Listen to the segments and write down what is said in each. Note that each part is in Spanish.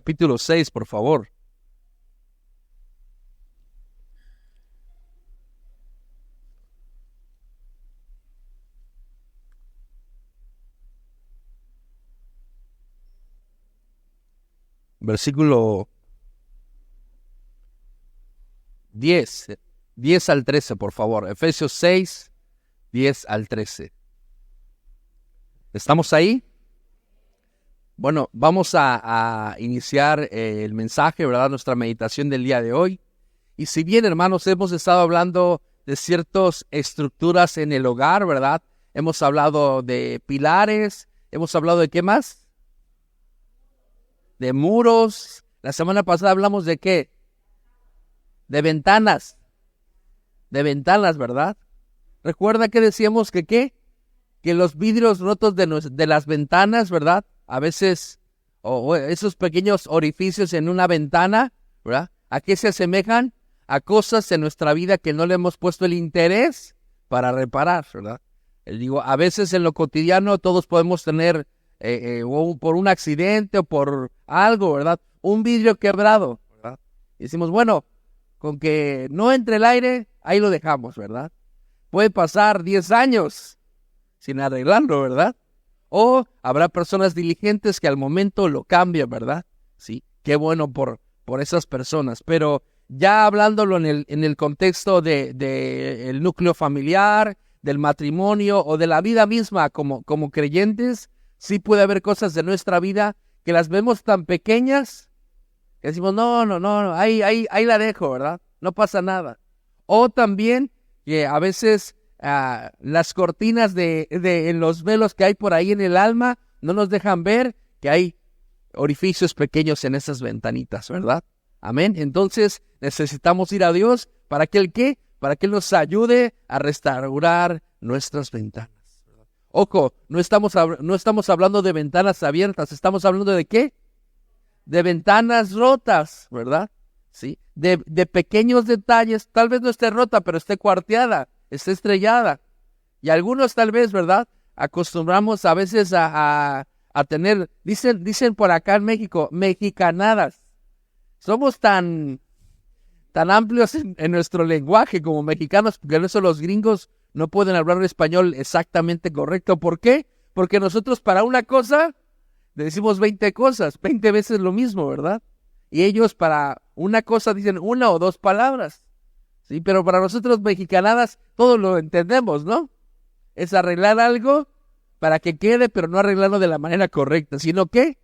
capítulo 6, por favor. Versículo 10 al 13, por favor. Efesios 6, 10 al 13. ¿Estamos ahí? Bueno, vamos a iniciar el mensaje, ¿verdad? Nuestra meditación del día de hoy. Y si bien, hermanos, hemos estado hablando de ciertas estructuras en el hogar, ¿verdad? Hemos hablado de pilares, hemos hablado de ¿qué más? De muros. La semana pasada hablamos de ¿qué? De ventanas. De ventanas, ¿verdad? Recuerda que decíamos que ¿qué? Que los vidrios rotos de las ventanas, ¿verdad? A veces, o esos pequeños orificios en una ventana, ¿verdad? ¿A qué se asemejan? A cosas en nuestra vida que no le hemos puesto el interés para reparar, ¿verdad? Digo, a veces en lo cotidiano todos podemos tener, o por un accidente o por algo, ¿verdad? Un vidrio quebrado, ¿verdad? Y decimos, bueno, con que no entre el aire, ahí lo dejamos, ¿verdad? Puede pasar 10 años sin arreglarlo, ¿verdad? O habrá personas diligentes que al momento lo cambian, ¿verdad? Sí, qué bueno por esas personas. Pero ya hablándolo en el contexto de el núcleo familiar, del matrimonio o de la vida misma como creyentes, sí puede haber cosas de nuestra vida que las vemos tan pequeñas que decimos, no, ahí la dejo, ¿verdad? No pasa nada. O también que a veces las cortinas en los velos que hay por ahí en el alma no nos dejan ver que hay orificios pequeños en esas ventanitas, ¿verdad? Amén. Entonces necesitamos ir a Dios para que para que Él nos ayude a restaurar nuestras ventanas. Ojo, no estamos hablando de ventanas abiertas, estamos hablando de ¿qué? De ventanas rotas, ¿verdad? Sí, de pequeños detalles, tal vez no esté rota, pero esté cuarteada, esté estrellada. Y algunos tal vez, ¿verdad? Acostumbramos a veces a tener, dicen por acá en México, mexicanadas. Somos tan amplios en nuestro lenguaje como mexicanos, porque eso los gringos no pueden hablar español exactamente correcto. ¿Por qué? Porque nosotros para una cosa le decimos 20 cosas, 20 veces lo mismo, ¿verdad? Y ellos para una cosa dicen una o dos palabras, ¿sí? Pero para nosotros mexicanadas todo lo entendemos, ¿no? Es arreglar algo para que quede, pero no arreglarlo de la manera correcta, sino que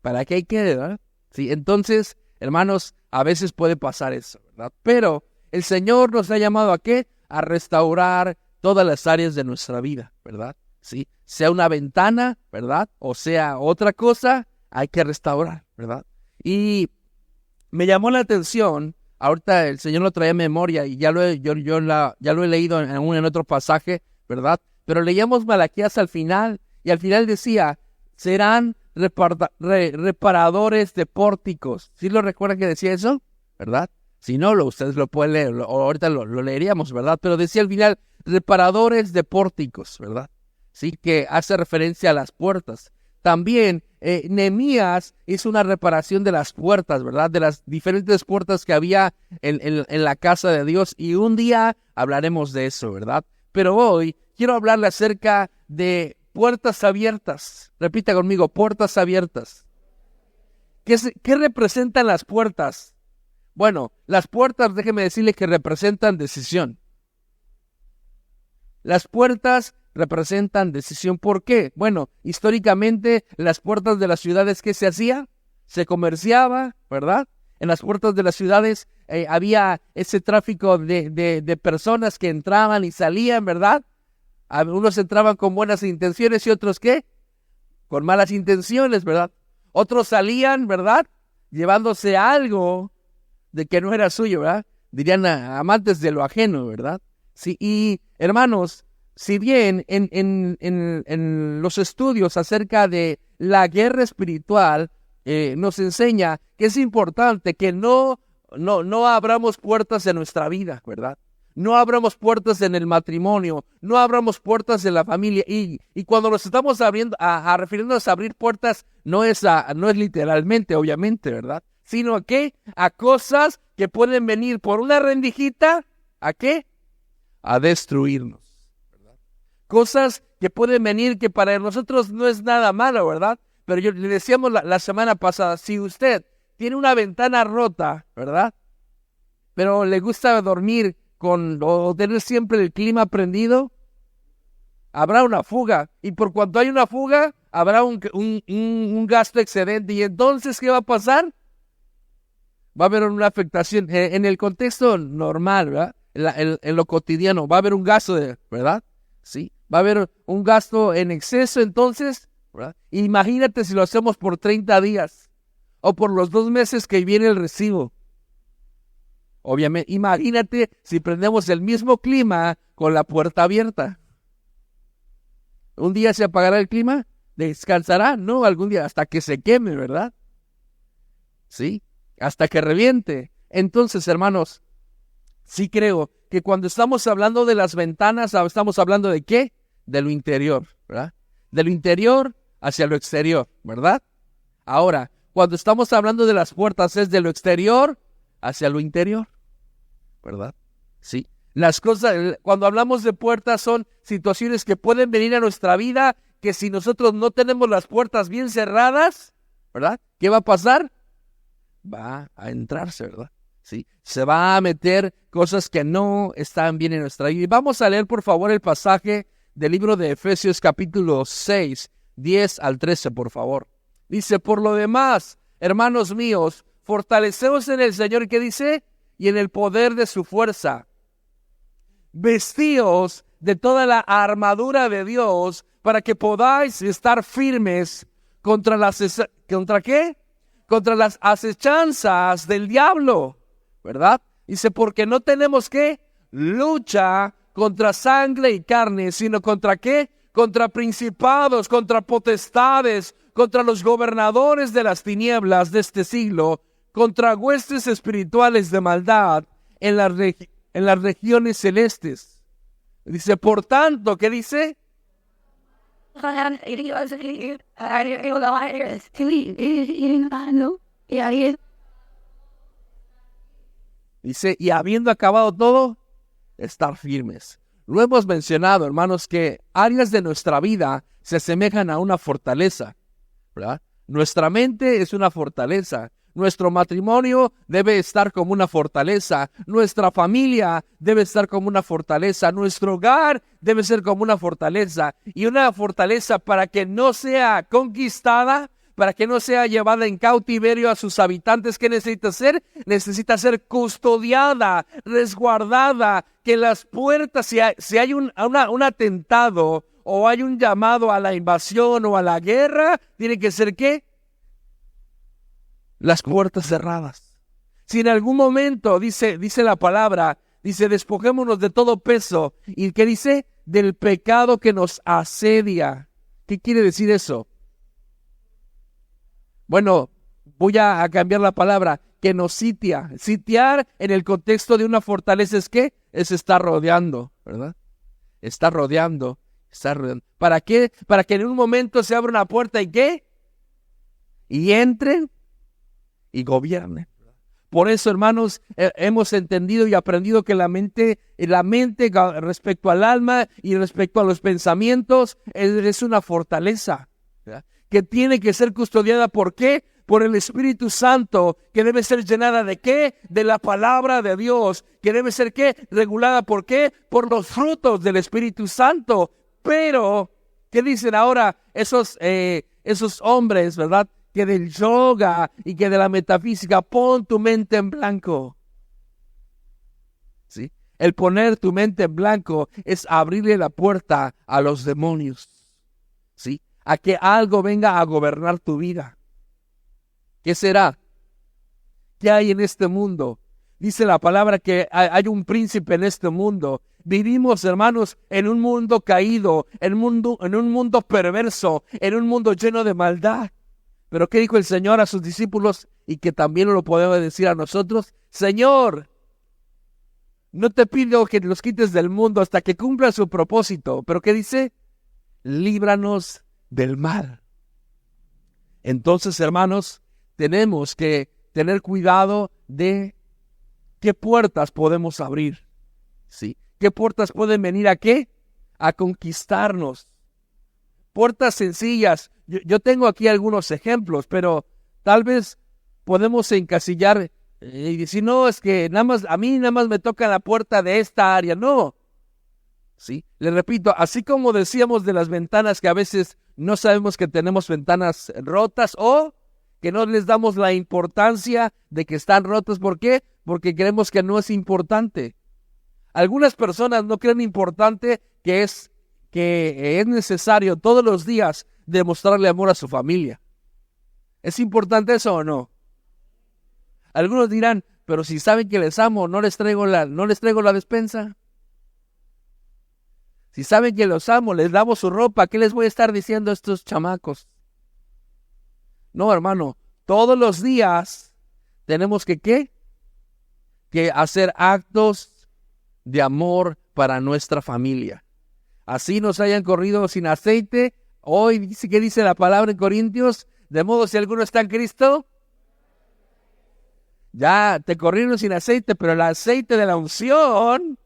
para que ahí quede, ¿verdad? Sí, entonces, hermanos, a veces puede pasar eso, ¿verdad? Pero el Señor nos ha llamado ¿a qué? A restaurar todas las áreas de nuestra vida, ¿verdad? Sí, sea una ventana, ¿verdad? O sea otra cosa, hay que restaurar, ¿verdad? Y me llamó la atención, ahorita el Señor lo traía a memoria y ya lo he leído en otro pasaje, ¿verdad? Pero leíamos Malaquías al final y al final decía, serán reparadores de pórticos. ¿Sí lo recuerdan que decía eso? ¿Verdad? Si no, ustedes lo pueden leer, ahorita lo leeríamos, ¿verdad? Pero decía al final, reparadores de pórticos, ¿verdad? Sí, que hace referencia a las puertas. También Nehemías hizo una reparación de las puertas, ¿verdad? De las diferentes puertas que había en la casa de Dios. Y un día hablaremos de eso, ¿verdad? Pero hoy quiero hablarle acerca de puertas abiertas. Repita conmigo, puertas abiertas. ¿Qué representan las puertas? Bueno, las puertas, déjeme decirle que representan decisión. Las puertas representan decisión. ¿Por qué? Bueno, históricamente las puertas de las ciudades, ¿qué se hacía? Se comerciaba, ¿verdad? En las puertas de las ciudades había ese tráfico de personas que entraban y salían, ¿verdad? Unos entraban con buenas intenciones y otros, ¿qué? Con malas intenciones, ¿verdad? Otros salían, ¿verdad? Llevándose algo de que no era suyo, ¿verdad? Dirían amantes de lo ajeno, ¿verdad? Sí, y hermanos, si bien en los estudios acerca de la guerra espiritual nos enseña que es importante que no abramos puertas en nuestra vida, ¿verdad? No abramos puertas en el matrimonio, no abramos puertas en la familia. Y cuando nos estamos abriendo, refiriéndonos a abrir puertas, no es literalmente, obviamente, ¿verdad? Sino a cosas que pueden venir por una rendijita, ¿a qué? A destruirnos, ¿verdad? Cosas que pueden venir que para nosotros no es nada malo, ¿verdad? Pero le decíamos la semana pasada, si usted tiene una ventana rota, ¿verdad? Pero le gusta dormir o tener siempre el clima prendido, habrá una fuga. Y por cuanto hay una fuga, habrá un gasto excedente. ¿Y entonces qué va a pasar? Va a haber una afectación en el contexto normal, ¿verdad? En lo cotidiano, va a haber un gasto, ¿verdad? Sí, va a haber un gasto en exceso, entonces, ¿verdad? Imagínate si lo hacemos por 30 días o por los 2 meses que viene el recibo. Obviamente, imagínate si prendemos el mismo clima con la puerta abierta. ¿Un día se apagará el clima? ¿Descansará? No, algún día, hasta que se queme, ¿verdad? Sí, hasta que reviente. Entonces, hermanos, sí creo que cuando estamos hablando de las ventanas, estamos hablando ¿de qué? De lo interior, ¿verdad? De lo interior hacia lo exterior, ¿verdad? Ahora, cuando estamos hablando de las puertas, es de lo exterior hacia lo interior, ¿verdad? Sí. Las cosas, cuando hablamos de puertas, son situaciones que pueden venir a nuestra vida, que si nosotros no tenemos las puertas bien cerradas, ¿verdad? ¿Qué va a pasar? Va a entrarse, ¿verdad? Sí. Se va a meter cosas que no están bien en nuestra vida. Y vamos a leer, por favor, el pasaje del libro de Efesios, capítulo 6, 10 al 13, por favor. Dice, por lo demás, hermanos míos, fortaleceos en el Señor, ¿qué dice? Y en el poder de su fuerza. Vestíos de toda la armadura de Dios para que podáis estar firmes ¿contra qué? Contra las acechanzas del diablo, ¿verdad? Dice, porque no tenemos ¿qué? Lucha contra sangre y carne, sino contra ¿qué? Contra principados, contra potestades, contra los gobernadores de las tinieblas de este siglo, contra huestes espirituales de maldad en las regiones celestes. Dice, por tanto, ¿qué dice? Dice, y habiendo acabado todo, estar firmes. Lo hemos mencionado, hermanos, que áreas de nuestra vida se asemejan a una fortaleza, ¿verdad? Nuestra mente es una fortaleza. Nuestro matrimonio debe estar como una fortaleza. Nuestra familia debe estar como una fortaleza. Nuestro hogar debe ser como una fortaleza. Y una fortaleza para que no sea conquistada, para que no sea llevada en cautiverio a sus habitantes. ¿Qué necesita ser? Necesita ser custodiada, resguardada. Que las puertas, si hay un atentado o hay un llamado a la invasión o a la guerra, tiene que ser ¿qué? Las puertas cerradas. Si en algún momento, dice la palabra, dice, despojémonos de todo peso. ¿Y qué dice? Del pecado que nos asedia. ¿Qué quiere decir eso? Bueno, voy a cambiar la palabra, que nos sitia. Sitiar en el contexto de una fortaleza es ¿qué? Es estar rodeando, ¿verdad? Está rodeando. ¿Para qué? Para que en un momento se abra una puerta y ¿qué? Y entren y gobiernen. Por eso, hermanos, hemos entendido y aprendido que la mente respecto al alma y respecto a los pensamientos es una fortaleza, ¿verdad? Que tiene que ser custodiada. ¿Por qué? Por el Espíritu Santo, que debe ser llenada ¿de qué? De la palabra de Dios, que debe ser ¿qué? Regulada. ¿Por qué? Por los frutos del Espíritu Santo. Pero, ¿qué dicen ahora esos hombres, verdad? Que del yoga y que de la metafísica, pon tu mente en blanco. ¿Sí? El poner tu mente en blanco es abrirle la puerta a los demonios. ¿Sí? A que algo venga a gobernar tu vida. ¿Qué será? ¿Qué hay en este mundo? Dice la palabra que hay un príncipe en este mundo. Vivimos, hermanos, en un mundo caído, en un mundo perverso, en un mundo lleno de maldad. Pero ¿qué dijo el Señor a sus discípulos? Y que también lo podemos decir a nosotros. Señor, no te pido que los quites del mundo hasta que cumpla su propósito. ¿Pero qué dice? Líbranos del mal. Entonces, hermanos, tenemos que tener cuidado de qué puertas podemos abrir. ¿Sí? ¿Qué puertas pueden venir a qué? A conquistarnos. Puertas sencillas. Yo tengo aquí algunos ejemplos, pero tal vez podemos encasillar y decir, no, es que a mí nada más me toca la puerta de esta área. No. ¿Sí? Le repito, así como decíamos de las ventanas que a veces no sabemos que tenemos ventanas rotas o que no les damos la importancia de que están rotas. ¿Por qué? Porque creemos que no es importante. Algunas personas no creen importante que es necesario todos los días demostrarle amor a su familia. ¿Es importante eso o no? Algunos dirán, pero si saben que les amo, no les traigo la despensa. Si saben que los amo, les lavo su ropa, ¿qué les voy a estar diciendo a estos chamacos? No, hermano, todos los días tenemos que hacer actos de amor para nuestra familia. Así nos hayan corrido sin aceite. Hoy ¿qué dice la palabra en Corintios? De modo si alguno está en Cristo, ya te corrieron sin aceite, pero el aceite de la unción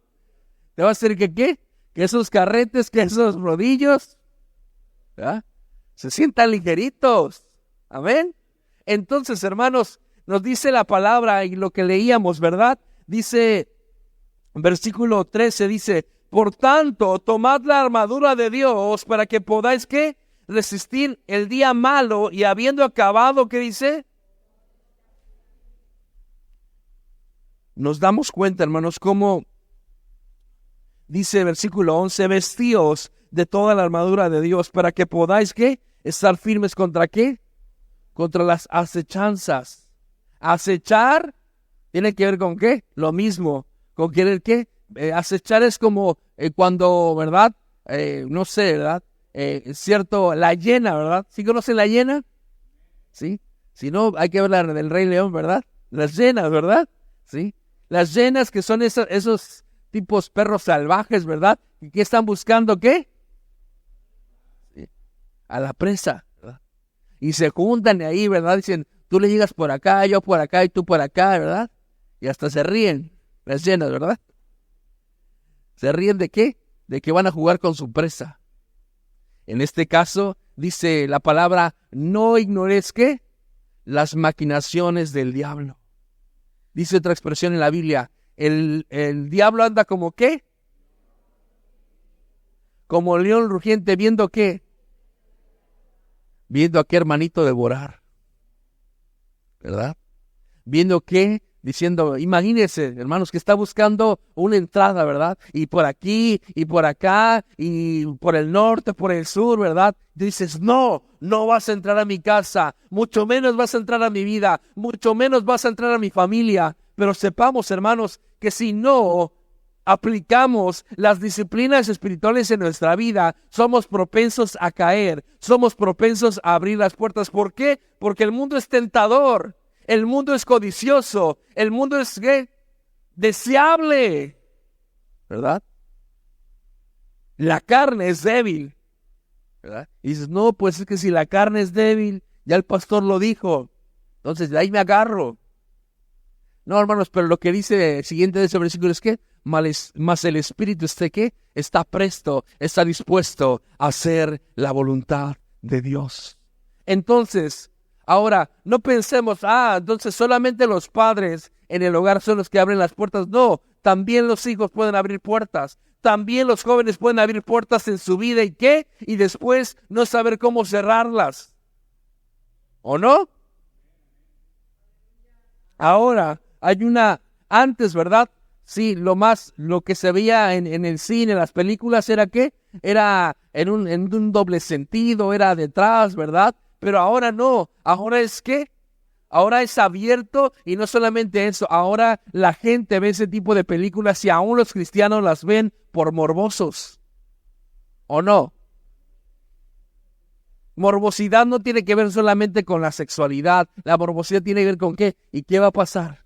te va a hacer que ¿qué? Que esos carretes, que esos rodillos, ¿verdad? Se sientan ligeritos. Amén. Entonces, hermanos, nos dice la palabra y lo que leíamos, ¿verdad? Dice, versículo 13, dice, por tanto, tomad la armadura de Dios para que podáis, ¿qué? Resistir el día malo y habiendo acabado, ¿qué dice? Nos damos cuenta, hermanos, cómo dice versículo 11, vestíos de toda la armadura de Dios para que podáis, ¿qué? Estar firmes contra ¿qué? Contra las acechanzas. Acechar tiene que ver con ¿qué? Lo mismo, con querer ¿qué? Acechar es como cuando, ¿verdad? No sé, ¿verdad? Es cierto, la hiena, ¿verdad? ¿Sí conocen la hiena? ¿Sí? Si no, hay que hablar del Rey León, ¿verdad? Las hienas, ¿verdad? ¿Sí? Las hienas que son esos tipos perros salvajes, ¿verdad? ¿Y qué están buscando? ¿Qué? Sí. A la presa, ¿verdad? Y se juntan ahí, ¿verdad? Dicen, tú le llegas por acá, yo por acá y tú por acá, ¿verdad? Y hasta se ríen, las hienas, ¿verdad? ¿Se ríen de qué? De que van a jugar con su presa. En este caso, dice la palabra, no ignores ¿qué? Las maquinaciones del diablo. Dice otra expresión en la Biblia, el diablo anda como ¿qué? Como león rugiente, viendo ¿qué? Viendo a qué hermanito devorar, ¿verdad? Viendo qué, diciendo, imagínense, hermanos, que está buscando una entrada, ¿verdad? Y por aquí, y por acá, y por el norte, por el sur, ¿verdad? Dices, no vas a entrar a mi casa, mucho menos vas a entrar a mi vida, mucho menos vas a entrar a mi familia. Pero sepamos, hermanos, que si no aplicamos las disciplinas espirituales en nuestra vida, somos propensos a caer, somos propensos a abrir las puertas. ¿Por qué? Porque el mundo es tentador, el mundo es codicioso, el mundo es ¿qué? Deseable, ¿verdad? La carne es débil, ¿verdad? Y dices, no, pues es que si la carne es débil, ya el pastor lo dijo, entonces de ahí me agarro. No, hermanos, pero lo que dice el siguiente de ese versículo es que mas el Espíritu ¿qué? Está presto, está dispuesto a hacer la voluntad de Dios. Entonces, ahora, no pensemos, entonces solamente los padres en el hogar son los que abren las puertas. No, también los hijos pueden abrir puertas. También los jóvenes pueden abrir puertas en su vida. ¿Y qué? Y después no saber cómo cerrarlas. ¿O no? Ahora, hay antes, ¿verdad? Sí, lo que se veía en el cine, en las películas, ¿era qué? Era en un doble sentido, era detrás, ¿verdad? Pero ahora no, ahora es ¿qué? Ahora es abierto y no solamente eso, ahora la gente ve ese tipo de películas y aún los cristianos las ven por morbosos. ¿O no? Morbosidad no tiene que ver solamente con la sexualidad, la morbosidad tiene que ver con ¿qué? ¿Y qué va a pasar?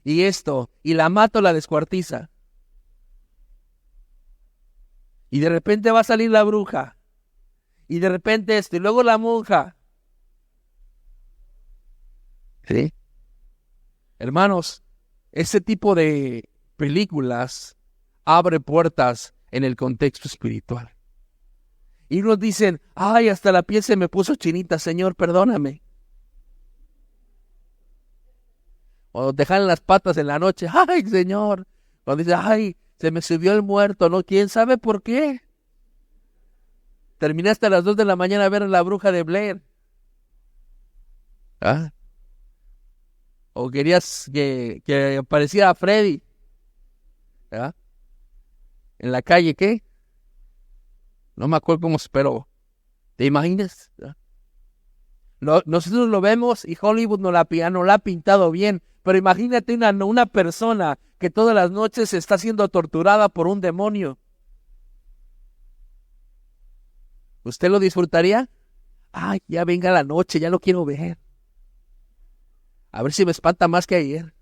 y esto, y la mato, la descuartiza. Y de repente va a salir la bruja, y de repente esto, y luego la monja. ¿Sí? Hermanos, ese tipo de películas abre puertas en el contexto espiritual. Y nos dicen, ay, hasta la piel se me puso chinita, Señor, perdóname. O te jalan las patas en la noche, ay, Señor. Cuando dice, ay, se me subió el muerto, ¿no? ¿Quién sabe por qué? Terminaste a las 2 de la mañana a ver a la bruja de Blair. ¿Ah? O querías que apareciera Freddy. ¿Ah? En la calle, ¿qué? No me acuerdo cómo esperó. ¿Te imaginas? ¿Ah? Nosotros lo vemos y Hollywood no la ha pintado bien. Pero imagínate una persona que todas las noches está siendo torturada por un demonio. ¿Usted lo disfrutaría? Ay, ya venga la noche, ya lo quiero ver. A ver si me espanta más que ayer.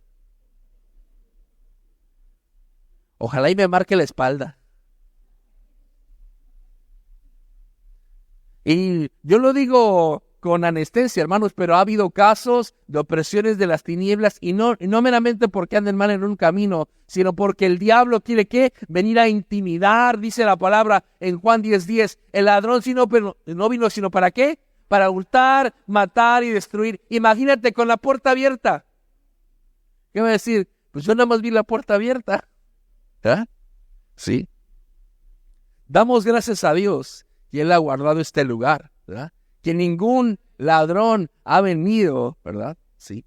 Ojalá y me marque la espalda. Y yo lo digo con anestesia, hermanos, pero ha habido casos de opresiones de las tinieblas y no meramente porque anden mal en un camino, sino porque el diablo quiere ¿qué? Venir a intimidar, dice la palabra en Juan 10:10. El ladrón no vino sino ¿para qué? Para hurtar, matar y destruir. Imagínate con la puerta abierta. ¿Qué va a decir? Pues yo nada más vi la puerta abierta. ¿Ah? Sí. Damos gracias a Dios y Él ha guardado este lugar, ¿verdad? Que ningún ladrón ha venido, ¿verdad? Sí,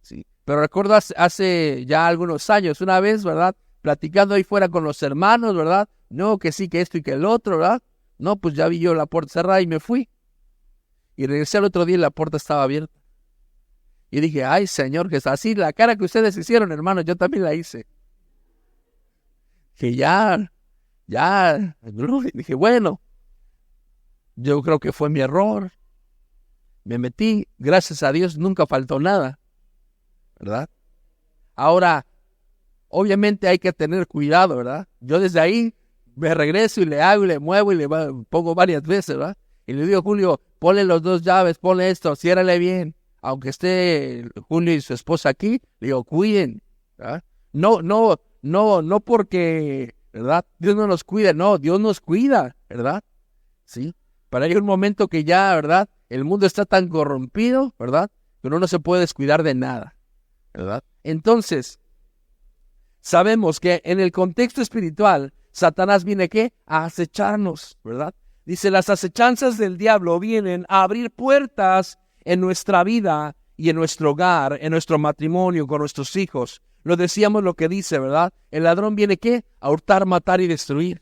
sí. Pero recuerdo hace ya algunos años, una vez, ¿verdad? Platicando ahí fuera con los hermanos, ¿verdad? No, que sí, que esto y que el otro, ¿verdad? No, pues ya vi yo la puerta cerrada y me fui. Y regresé al otro día y la puerta estaba abierta. Y dije, ay, Señor, que es así, la cara que ustedes hicieron, hermanos, yo también la hice. Que ya, dije, bueno, yo creo que fue mi error. Me metí, gracias a Dios, nunca faltó nada, ¿verdad? Ahora, obviamente hay que tener cuidado, ¿verdad? Yo desde ahí me regreso y le hago y le muevo y le pongo varias veces, ¿verdad? Y le digo, Julio, ponle los 2 llaves, ponle esto, ciérrale bien. Aunque esté Julio y su esposa aquí, le digo, cuiden, ¿verdad? No porque, ¿verdad? Dios no nos cuida, no, Dios nos cuida, ¿verdad? Sí. Pero hay un momento que ya, ¿verdad? El mundo está tan corrompido, ¿verdad? Que uno no se puede descuidar de nada, ¿verdad? Entonces, sabemos que en el contexto espiritual, Satanás viene, ¿qué? A acecharnos, ¿verdad? Dice, las acechanzas del diablo vienen a abrir puertas en nuestra vida y en nuestro hogar, en nuestro matrimonio, con nuestros hijos. Lo decíamos lo que dice, ¿verdad? El ladrón viene, ¿qué? A hurtar, matar y destruir.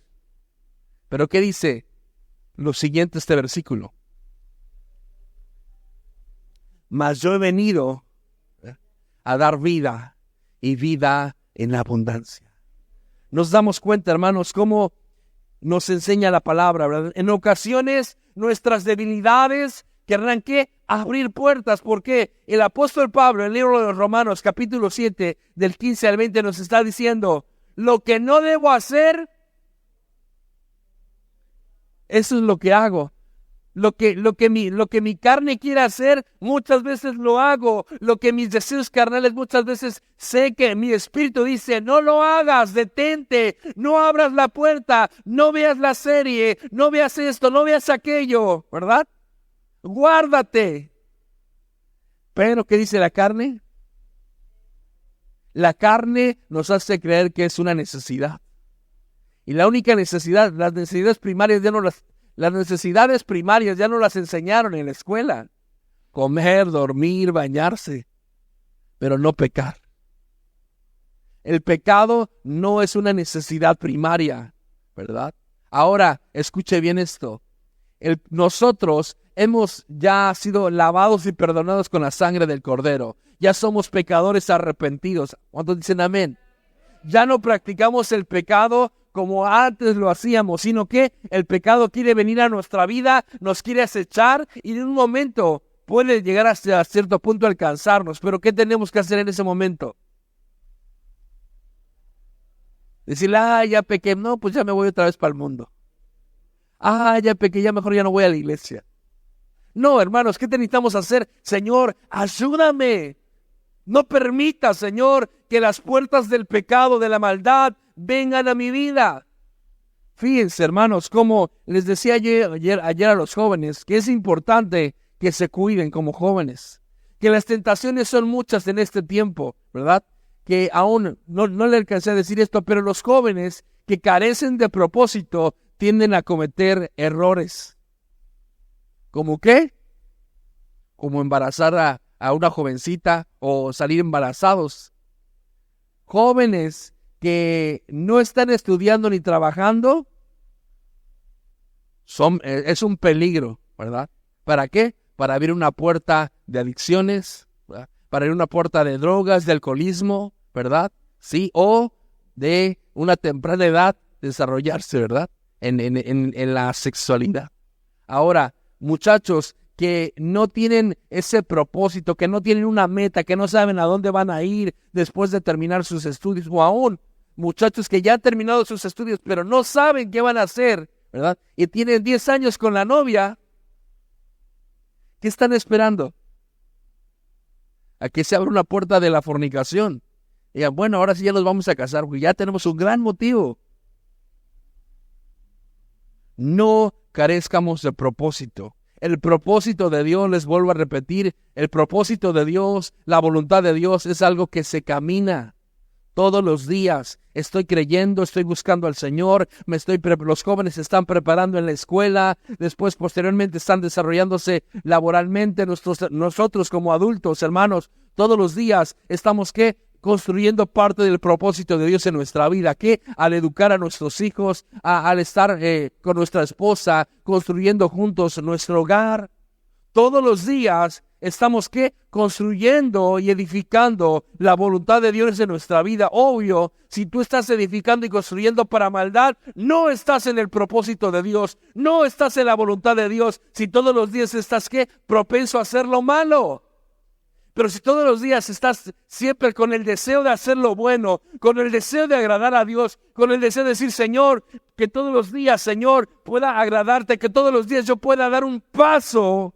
Pero ¿qué dice lo siguiente este versículo? Mas yo he venido a dar vida y vida en abundancia. Nos damos cuenta, hermanos, cómo nos enseña la palabra, ¿verdad? En ocasiones nuestras debilidades querrán ¿qué? Abrir puertas, porque el apóstol Pablo, en el libro de los Romanos, capítulo 7, del 15 al 20, nos está diciendo, lo que no debo hacer, eso es lo que hago. Lo que mi carne quiere hacer, muchas veces lo hago. Lo que mis deseos carnales, muchas veces sé que mi espíritu dice, no lo hagas, detente, no abras la puerta, no veas la serie, no veas esto, no veas aquello, ¿verdad? Guárdate. Pero, ¿qué dice la carne? La carne nos hace creer que es una necesidad. Y la única necesidad, las necesidades primarias ya no las enseñaron en la escuela. Comer, dormir, bañarse, pero no pecar. El pecado no es una necesidad primaria, ¿verdad? Ahora, escuche bien esto. Nosotros hemos ya sido lavados y perdonados con la sangre del Cordero. Ya somos pecadores arrepentidos. ¿Cuántos dicen amén? Ya no practicamos el pecado como antes lo hacíamos, sino que el pecado quiere venir a nuestra vida, nos quiere acechar y en un momento puede llegar hasta cierto punto a alcanzarnos. Pero ¿qué tenemos que hacer en ese momento? Decirle, ya pequé, no, pues ya me voy otra vez para el mundo. Ya pequé, ya mejor ya no voy a la iglesia. No, hermanos, ¿qué necesitamos hacer? Señor, ayúdame. No permita, Señor, que las puertas del pecado, de la maldad, vengan a mi vida. Fíjense, hermanos, como les decía ayer a los jóvenes, que es importante que se cuiden como jóvenes. Que las tentaciones son muchas en este tiempo, ¿verdad? Que aún no le alcancé a decir esto, pero los jóvenes que carecen de propósito tienden a cometer errores. ¿Cómo qué? Como embarazar a una jovencita o salir embarazados. Jóvenes que no están estudiando ni trabajando, es un peligro, ¿verdad? ¿Para qué? Para abrir una puerta de adicciones, ¿verdad? Para abrir una puerta de drogas, de alcoholismo, ¿verdad? Sí, o de una temprana edad desarrollarse, ¿verdad? En la sexualidad. Ahora, muchachos que no tienen ese propósito, que no tienen una meta, que no saben a dónde van a ir después de terminar sus estudios, o aún muchachos que ya han terminado sus estudios, pero no saben qué van a hacer, ¿verdad? Y tienen 10 años con la novia. ¿Qué están esperando? A que se abra una puerta de la fornicación. Y digan, bueno, ahora sí ya nos vamos a casar, porque ya tenemos un gran motivo. No carezcamos de propósito. El propósito de Dios, les vuelvo a repetir, el propósito de Dios, la voluntad de Dios es algo que se camina todos los días. Estoy creyendo, estoy buscando al Señor, los jóvenes se están preparando en la escuela, después posteriormente están desarrollándose laboralmente. Nosotros como adultos, hermanos, todos los días estamos construyendo parte del propósito de Dios en nuestra vida, que al educar a nuestros hijos, al estar con nuestra esposa, construyendo juntos nuestro hogar. Todos los días estamos construyendo y edificando la voluntad de Dios en nuestra vida. Obvio, si tú estás edificando y construyendo para maldad, no estás en el propósito de Dios, no estás en la voluntad de Dios. Si todos los días estás propenso a hacer lo malo. Pero si todos los días estás siempre con el deseo de hacer lo bueno, con el deseo de agradar a Dios, con el deseo de decir, Señor, que todos los días, Señor, pueda agradarte, que todos los días yo pueda dar un paso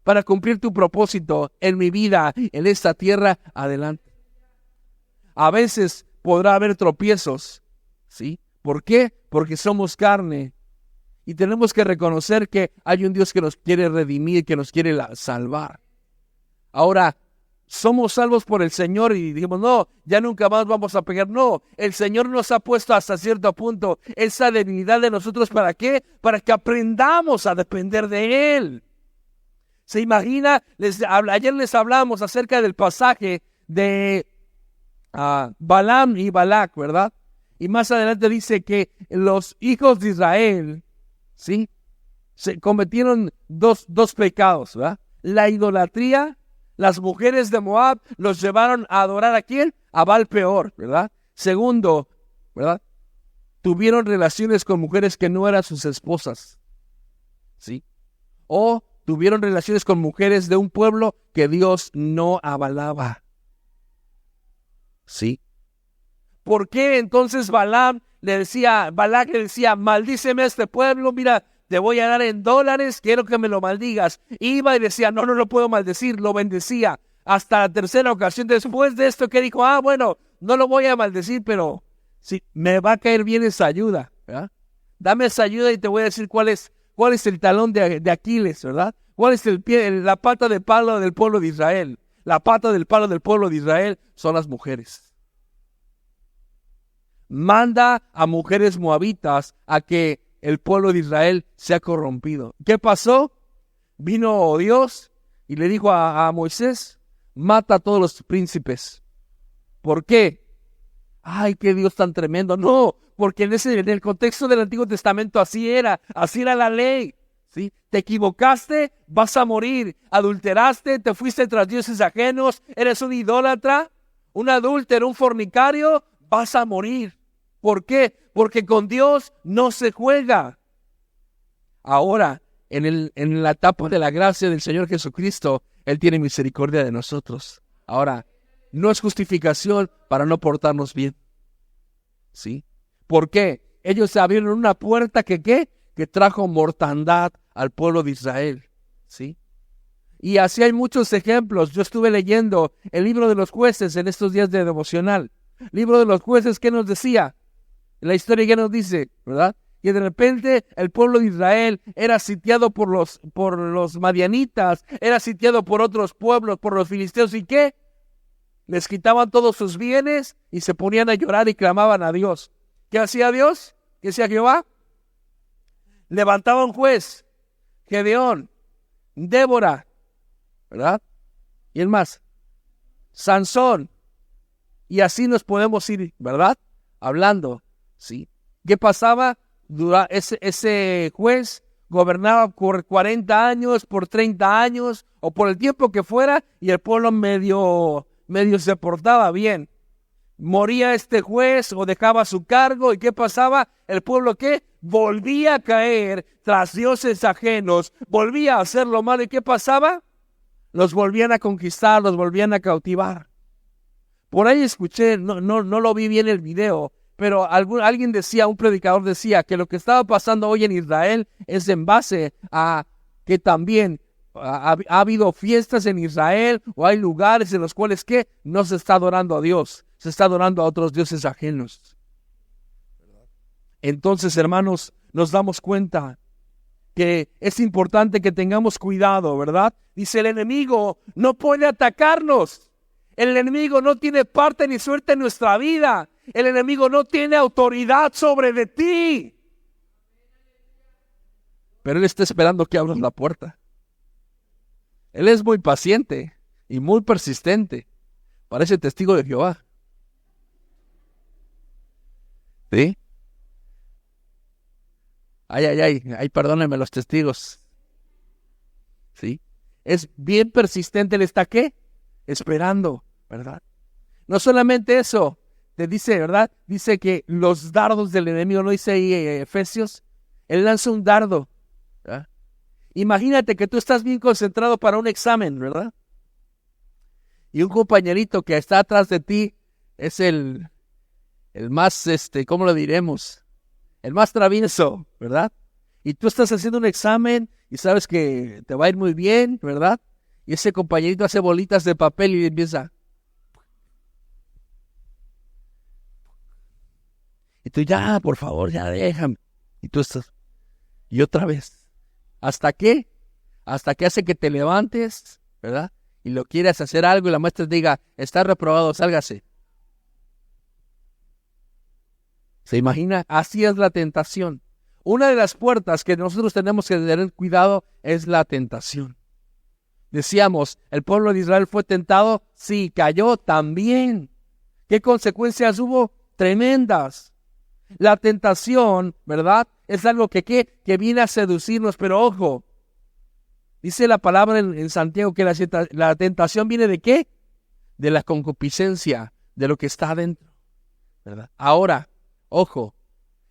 para cumplir tu propósito en mi vida, en esta tierra, adelante. A veces podrá haber tropiezos, ¿sí? ¿Por qué? Porque somos carne y tenemos que reconocer que hay un Dios que nos quiere redimir, que nos quiere salvar. Ahora, somos salvos por el Señor y dijimos, no, ya nunca más vamos a pecar. No, el Señor nos ha puesto hasta cierto punto esa debilidad de nosotros. ¿Para qué? Para que aprendamos a depender de Él. ¿Se imagina? Ayer les hablamos acerca del pasaje de Balaam y Balac, ¿verdad? Y más adelante dice que los hijos de Israel, ¿sí? Se cometieron dos pecados, ¿verdad? La idolatría. Las mujeres de Moab los llevaron a adorar ¿a quién? A Baal Peor, ¿verdad? Segundo, ¿verdad? Tuvieron relaciones con mujeres que no eran sus esposas, ¿sí? O tuvieron relaciones con mujeres de un pueblo que Dios no avalaba, ¿sí? ¿Por qué entonces Balac le decía, maldíceme a este pueblo, mira, te voy a dar en dólares, quiero que me lo maldigas? Iba y decía, no lo puedo maldecir, lo bendecía. Hasta la tercera ocasión, después de esto, que dijo, bueno, no lo voy a maldecir, pero sí, me va a caer bien esa ayuda, ¿verdad? Dame esa ayuda y te voy a decir cuál es el talón de Aquiles, ¿verdad? ¿Cuál es la pata de palo del pueblo de Israel? La pata del palo del pueblo de Israel son las mujeres. Manda a mujeres moabitas a que el pueblo de Israel se ha corrompido. ¿Qué pasó? Vino Dios y le dijo a Moisés, mata a todos los príncipes. ¿Por qué? ¡Ay, qué Dios tan tremendo! No, porque en el contexto del Antiguo Testamento así era la ley, ¿sí? Te equivocaste, vas a morir. Adulteraste, te fuiste tras dioses ajenos, eres un idólatra, un adúltero, un fornicario, vas a morir. ¿Por qué? Porque con Dios no se juega. Ahora, en la etapa de la gracia del Señor Jesucristo, Él tiene misericordia de nosotros. Ahora, no es justificación para no portarnos bien, ¿sí? ¿Por qué? Ellos abrieron una puerta que ¿qué? Que trajo mortandad al pueblo de Israel, ¿sí? Y así hay muchos ejemplos. Yo estuve leyendo el libro de los jueces en estos días de devocional. Libro de los jueces, ¿qué nos decía? La historia que nos dice, ¿verdad? Que de repente el pueblo de Israel era sitiado por los madianitas, era sitiado por otros pueblos, por los filisteos. ¿Y qué? Les quitaban todos sus bienes y se ponían a llorar y clamaban a Dios. ¿Qué hacía Dios? ¿Qué hacía Jehová? Levantaba un juez, Gedeón, Débora, ¿verdad? ¿Y el más? Sansón. Y así nos podemos ir, ¿verdad? Hablando, ¿sí? ¿Qué pasaba? Ese juez gobernaba por 40 años, por 30 años, o por el tiempo que fuera, y el pueblo medio se portaba bien. Moría este juez o dejaba su cargo, ¿y qué pasaba? El pueblo, ¿qué? Volvía a caer tras dioses ajenos, volvía a hacer lo malo, ¿y qué pasaba? Los volvían a conquistar, los volvían a cautivar. Por ahí escuché, no lo vi bien el video, pero alguien decía, un predicador decía que lo que estaba pasando hoy en Israel es en base a que también ha habido fiestas en Israel, o hay lugares en los cuales ¿qué? No se está adorando a Dios, se está adorando a otros dioses ajenos. Entonces, hermanos, nos damos cuenta que es importante que tengamos cuidado, ¿verdad? Dice, el enemigo no puede atacarnos. El enemigo no tiene parte ni suerte en nuestra vida. El enemigo no tiene autoridad sobre de ti. Pero él está esperando que abras la puerta. Él es muy paciente y muy persistente. Parece testigo de Jehová. ¿Sí? Ay, perdónenme los testigos. ¿Sí? Es bien persistente, él está ¿qué? Esperando, ¿verdad? No solamente eso, te dice, ¿verdad? Dice que los dardos del enemigo, ¿no dice ahí Efesios? Él lanza un dardo, ¿verdad? Imagínate que tú estás bien concentrado para un examen, ¿verdad? Y un compañerito que está atrás de ti es el más, ¿cómo lo diremos? El más travieso, ¿verdad? Y tú estás haciendo un examen y sabes que te va a ir muy bien, ¿verdad? Y ese compañerito hace bolitas de papel y empieza. Y tú ya, por favor, ya déjame. Y tú estás. Y otra vez. ¿Hasta qué? Hasta que hace que te levantes, ¿verdad? Y lo quieras hacer algo y la maestra te diga, está reprobado, sálgase. ¿Se imagina? Así es la tentación. Una de las puertas que nosotros tenemos que tener cuidado es la tentación. Decíamos, ¿el pueblo de Israel fue tentado? Sí, cayó también. ¿Qué consecuencias hubo? Tremendas. La tentación, ¿verdad? Es algo que viene a seducirnos, pero ojo, dice la palabra en Santiago que la tentación viene ¿de qué? De la concupiscencia, de lo que está adentro, ¿verdad? Ahora, ojo,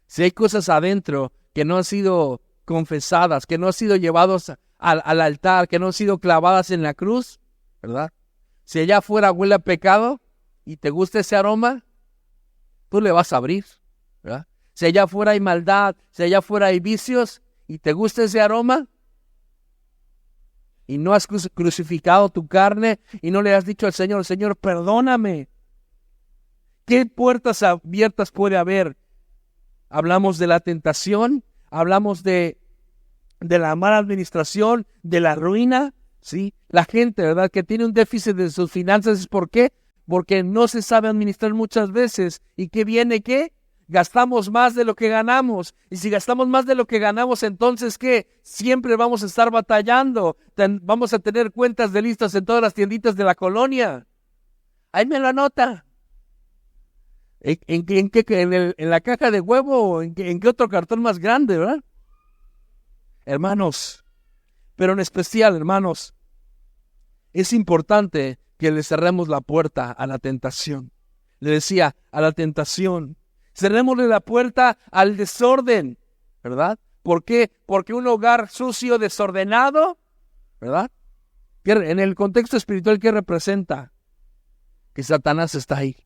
si hay cosas adentro que no han sido confesadas, que no han sido llevados al altar, que no han sido clavadas en la cruz, ¿verdad? Si allá afuera huele a pecado y te gusta ese aroma, tú le vas a abrir, ¿verdad? Si allá afuera hay maldad, si allá afuera hay vicios y te gusta ese aroma y no has crucificado tu carne y no le has dicho al Señor, Señor, perdóname. ¿Qué puertas abiertas puede haber? Hablamos de la tentación, hablamos de la mala administración, de la ruina, ¿sí? La gente, ¿verdad? Que tiene un déficit de sus finanzas, ¿por qué? Porque no se sabe administrar muchas veces. ¿Y qué viene? ¿Qué? Gastamos más de lo que ganamos. Y si gastamos más de lo que ganamos, entonces, ¿qué? Siempre vamos a estar batallando. Vamos a tener cuentas de listas en todas las tienditas de la colonia. Ahí me lo anota. ¿En la caja de huevo o en qué otro cartón más grande, verdad? Hermanos, pero en especial, hermanos, es importante que le cerremos la puerta a la tentación. Le decía, a la tentación. Cerrémosle la puerta al desorden, ¿verdad? ¿Por qué? Porque un hogar sucio, desordenado, ¿verdad? En el contexto espiritual, ¿qué representa? Que Satanás está ahí.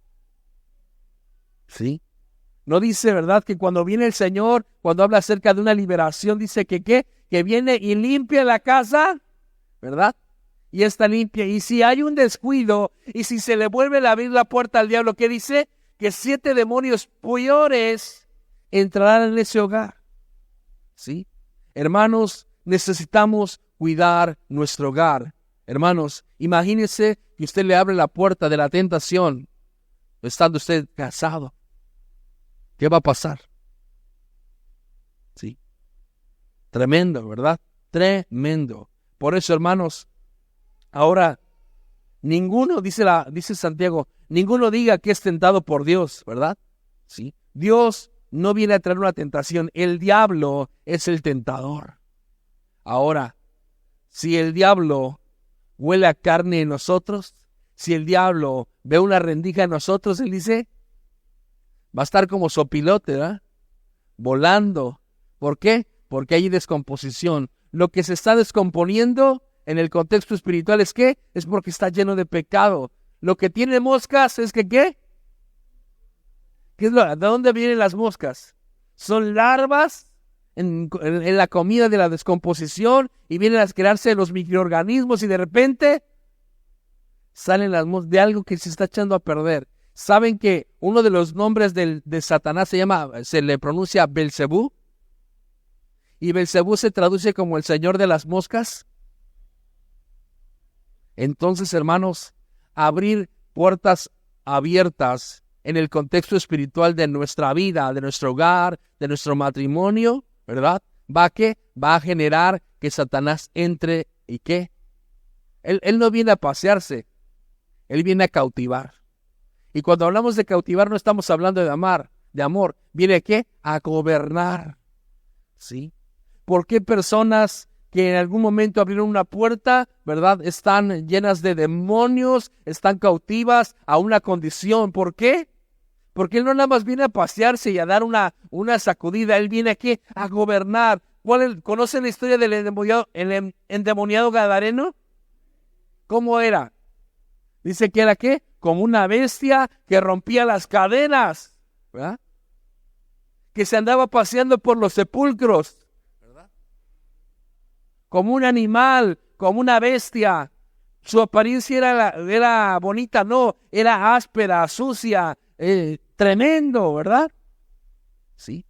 ¿Sí? No dice, ¿verdad?, que cuando viene el Señor, cuando habla acerca de una liberación, dice que ¿qué? Que viene y limpia la casa, ¿verdad? Y está limpia. Y si hay un descuido, y si se le vuelve a abrir la puerta al diablo, ¿qué dice? Que 7 demonios peores entrarán en ese hogar. ¿Sí? Hermanos, necesitamos cuidar nuestro hogar. Hermanos, imagínense que usted le abre la puerta de la tentación, estando usted casado. ¿Qué va a pasar? Sí. Tremendo, ¿verdad? Tremendo. Por eso, hermanos, ahora, ninguno, dice Santiago, ninguno diga que es tentado por Dios, ¿verdad? Sí. Dios no viene a traer una tentación, el diablo es el tentador. Ahora, si el diablo huele a carne en nosotros, si el diablo ve una rendija en nosotros, él dice, va a estar como sopilote, ¿verdad? Volando. ¿Por qué? Porque hay descomposición. Lo que se está descomponiendo en el contexto espiritual es ¿qué? Es porque está lleno de pecado. Lo que tiene moscas es que ¿qué? ¿De dónde vienen las moscas? Son larvas en la comida de la descomposición y vienen a crearse los microorganismos y de repente salen las moscas de algo que se está echando a perder. ¿Saben que uno de los nombres de Satanás se le pronuncia Belcebú? Y Belcebú se traduce como el señor de las moscas. Entonces, hermanos, abrir puertas abiertas en el contexto espiritual de nuestra vida, de nuestro hogar, de nuestro matrimonio, ¿verdad? ¿Va a generar que Satanás entre y qué? Él no viene a pasearse, él viene a cautivar. Y cuando hablamos de cautivar no estamos hablando de amor. ¿Viene a qué? A gobernar. ¿Sí? ¿Por qué personas que en algún momento abrieron una puerta, ¿verdad?, están llenas de demonios, están cautivas a una condición? ¿Por qué? Porque él no nada más viene a pasearse y a dar una sacudida, él viene aquí a gobernar. ¿Conocen la historia del endemoniado gadareno? ¿Cómo era? Dice que era ¿qué? Como una bestia que rompía las cadenas, ¿verdad? Que se andaba paseando por los sepulcros, ¿verdad? Como un animal, como una bestia. Su apariencia era bonita, no, era áspera, sucia, tremendo, ¿verdad? Sí.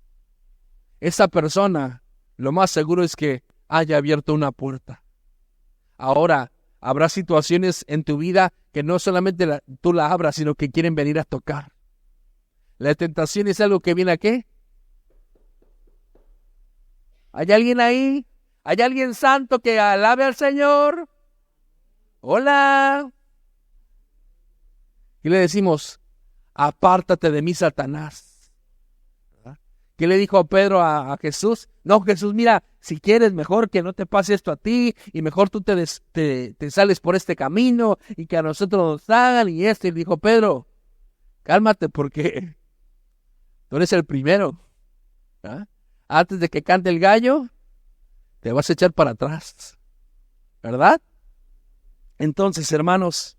Esa persona, lo más seguro es que haya abierto una puerta. Ahora, habrá situaciones en tu vida que no solamente tú la abras, sino que quieren venir a tocar. La tentación es algo que viene a ¿qué? ¿Hay alguien ahí? ¿Hay alguien santo que alabe al Señor? Hola. Y le decimos, apártate de mí, Satanás. ¿Verdad? ¿Qué le dijo Pedro a Jesús? No, Jesús, mira, si quieres, mejor que no te pase esto a ti, y mejor tú te sales por este camino, y que a nosotros nos hagan, y esto. Y dijo Pedro, cálmate, porque tú eres el primero. ¿Verdad? Antes de que cante el gallo, te vas a echar para atrás. ¿Verdad? Entonces, hermanos,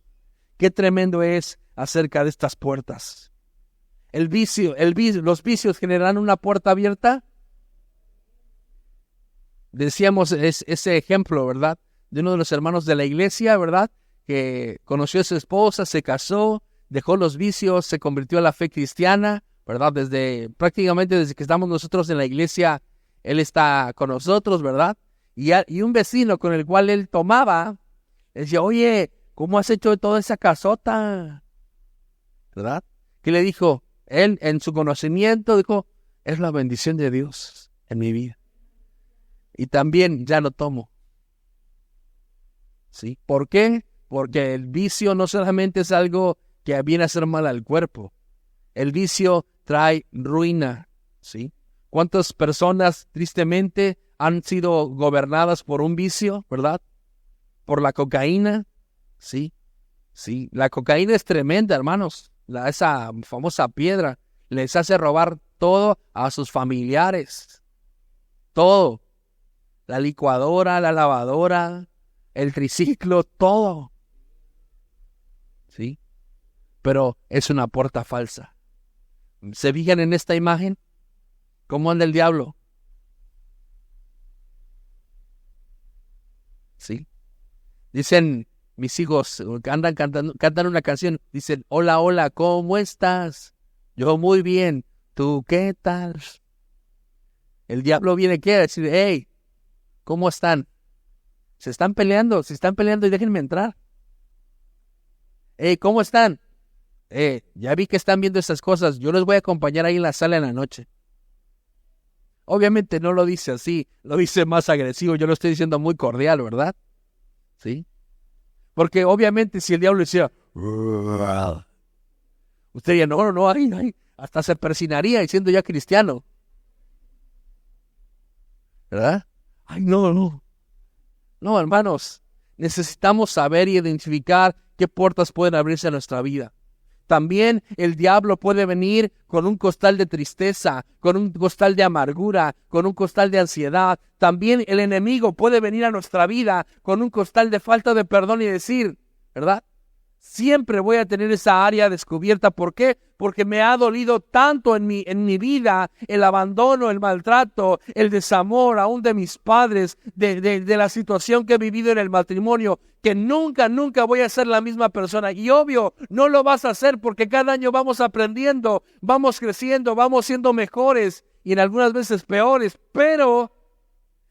qué tremendo es acerca de estas puertas. Los vicios generan una puerta abierta. Decíamos ese ejemplo, ¿verdad? De uno de los hermanos de la iglesia, ¿verdad? Que conoció a su esposa, se casó, dejó los vicios, se convirtió a la fe cristiana, ¿verdad? Prácticamente desde que estamos nosotros en la iglesia, él está con nosotros, ¿verdad? Y un vecino con el cual él tomaba, le decía, oye, ¿cómo has hecho toda esa casota? ¿Verdad? ¿Qué le dijo? Él, en su conocimiento, dijo, es la bendición de Dios en mi vida. Y también ya no tomo. ¿Sí? ¿Por qué? Porque el vicio no solamente es algo que viene a hacer mal al cuerpo. El vicio trae ruina. ¿Sí? ¿Cuántas personas tristemente han sido gobernadas por un vicio, verdad? Por la cocaína. ¿Sí? Sí, la cocaína es tremenda, hermanos. Esa famosa piedra les hace robar todo a sus familiares. Todo. La licuadora, la lavadora, el triciclo, todo. ¿Sí? Pero es una puerta falsa. ¿Se fijan en esta imagen? ¿Cómo anda el diablo? ¿Sí? Dicen mis hijos, andan cantan una canción, dicen, hola, hola, ¿cómo estás? Yo muy bien, ¿tú qué tal? El diablo viene aquí a decir, hey, ¿cómo están? Se están peleando y déjenme entrar. Hey, ¿cómo están? Ya vi que están viendo estas cosas, yo los voy a acompañar ahí en la sala en la noche. Obviamente no lo dice así, lo dice más agresivo, yo lo estoy diciendo muy cordial, ¿verdad? ¿Sí? Porque obviamente si el diablo decía, usted diría, no, ay, hasta se persinaría siendo ya cristiano. ¿Verdad? Ay, no, hermanos, necesitamos saber y identificar qué puertas pueden abrirse a nuestra vida. También el diablo puede venir con un costal de tristeza, con un costal de amargura, con un costal de ansiedad. También el enemigo puede venir a nuestra vida con un costal de falta de perdón y decir, ¿verdad? Siempre voy a tener esa área descubierta. ¿Por qué? Porque me ha dolido tanto en mi vida el abandono, el maltrato, el desamor aún de mis padres, de la situación que he vivido en el matrimonio, que nunca voy a ser la misma persona. Y obvio, no lo vas a hacer porque cada año vamos aprendiendo, vamos creciendo, vamos siendo mejores y en algunas veces peores, pero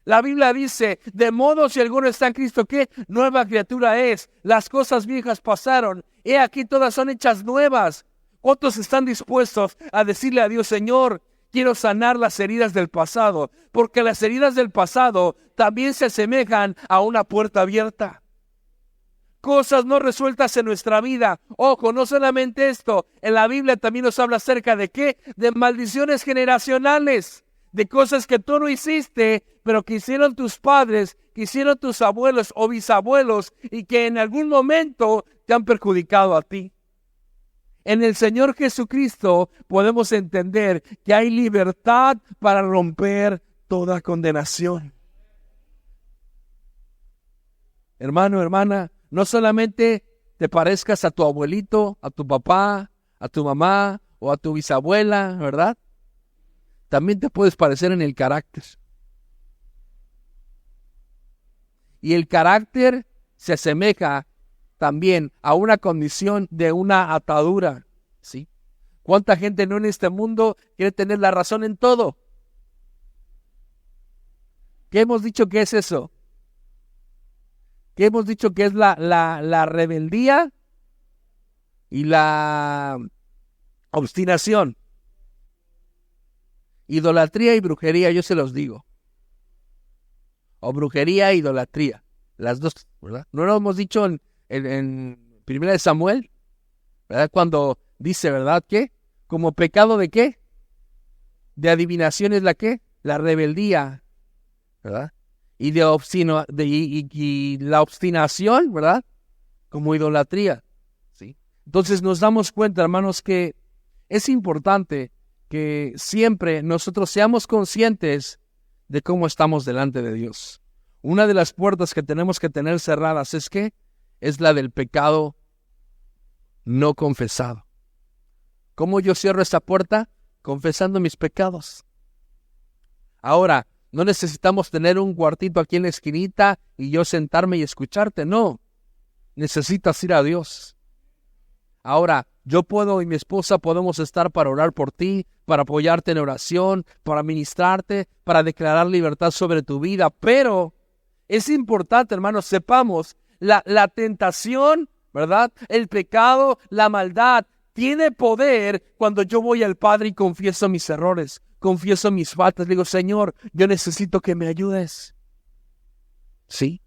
la Biblia dice, de modo si alguno está en Cristo, ¿qué? Nueva criatura es. Las cosas viejas pasaron. He aquí todas son hechas nuevas. ¿Cuántos están dispuestos a decirle a Dios, Señor, quiero sanar las heridas del pasado? Porque las heridas del pasado también se asemejan a una puerta abierta. Cosas no resueltas en nuestra vida. Ojo, no solamente esto. En la Biblia también nos habla acerca de ¿qué? De maldiciones generacionales. De cosas que tú no hiciste, pero que hicieron tus padres, que hicieron tus abuelos o bisabuelos y que en algún momento te han perjudicado a ti. En el Señor Jesucristo podemos entender que hay libertad para romper toda condenación. Hermano, hermana, no solamente te parezcas a tu abuelito, a tu papá, a tu mamá o a tu bisabuela, ¿verdad? También te puedes parecer en el carácter. Y el carácter se asemeja también a una condición de una atadura, ¿sí? ¿Cuánta gente no en este mundo quiere tener la razón en todo? ¿Qué hemos dicho que es eso? ¿Qué hemos dicho que es la rebeldía y la obstinación? Idolatría y brujería, yo se los digo. O brujería e idolatría. Las dos, ¿verdad? ¿No lo hemos dicho en Primera de Samuel? ¿Verdad? Cuando dice, ¿verdad? ¿Qué? Como pecado de ¿qué? De adivinación es la ¿qué? La rebeldía, ¿verdad? Y y la obstinación, ¿verdad? Como idolatría, ¿sí? Entonces nos damos cuenta, hermanos, que es importante que siempre nosotros seamos conscientes de cómo estamos delante de Dios. Una de las puertas que tenemos que tener cerradas es ¿qué? Es la del pecado no confesado. ¿Cómo yo cierro esta puerta? Confesando mis pecados. Ahora, no necesitamos tener un cuartito aquí en la esquinita y yo sentarme y escucharte, no. Necesitas ir a Dios. Ahora, yo puedo y mi esposa podemos estar para orar por ti, para apoyarte en oración, para ministrarte, para declarar libertad sobre tu vida, pero es importante, hermanos, sepamos, la tentación, ¿verdad? El pecado, la maldad, tiene poder cuando yo voy al Padre y confieso mis errores, confieso mis faltas, digo, Señor, yo necesito que me ayudes. ¿Sí?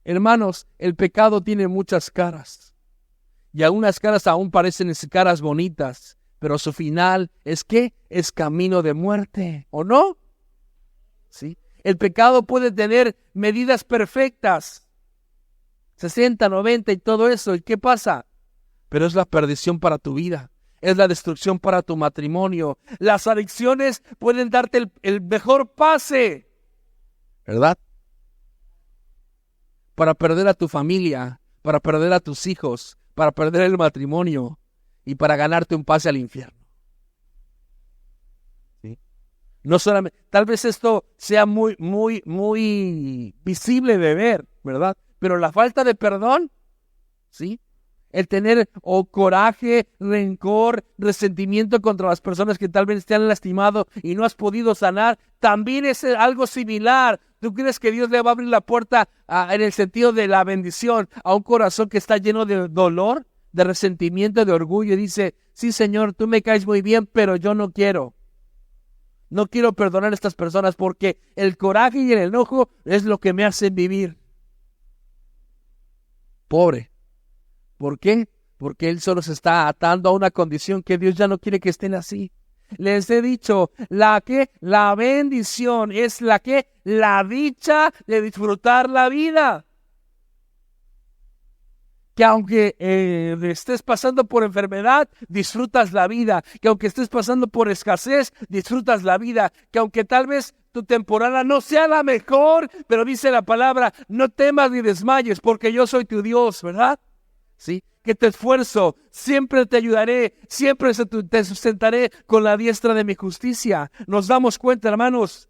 Hermanos, el pecado tiene muchas caras. Y algunas caras aún parecen caras bonitas, pero su final es ¿qué? Es camino de muerte, ¿o no? ¿Sí? El pecado puede tener medidas perfectas, 60, 90 y todo eso. ¿Y qué pasa? Pero es la perdición para tu vida, es la destrucción para tu matrimonio. Las adicciones pueden darte el mejor pase, ¿verdad? Para perder a tu familia, para perder a tus hijos, para perder el matrimonio. y para ganarte un pase al infierno. ¿Sí? No solamente, tal vez esto sea muy visible de ver, ¿verdad? Pero la falta de perdón, ¿sí? El tener coraje, rencor, resentimiento contra las personas que tal vez te han lastimado y no has podido sanar, también es algo similar. ¿Tú crees que Dios le va a abrir la puerta en el sentido de la bendición a un corazón que está lleno de dolor, de resentimiento, de orgullo? Y dice, sí, Señor, tú me caes muy bien, pero yo no quiero. No quiero perdonar a estas personas porque el coraje y el enojo es lo que me hacen vivir. Pobre. ¿Por qué? Porque él solo se está atando a una condición que Dios ya no quiere que estén así. Les he dicho, la bendición es la dicha de disfrutar la vida. Que aunque estés pasando por enfermedad, disfrutas la vida. Que aunque estés pasando por escasez, disfrutas la vida. Que aunque tal vez tu temporada no sea la mejor, pero dice la palabra, no temas ni desmayes, porque yo soy tu Dios, ¿verdad? ¿Sí? Que te esfuerzo, siempre te ayudaré, siempre te sustentaré con la diestra de mi justicia. Nos damos cuenta, hermanos.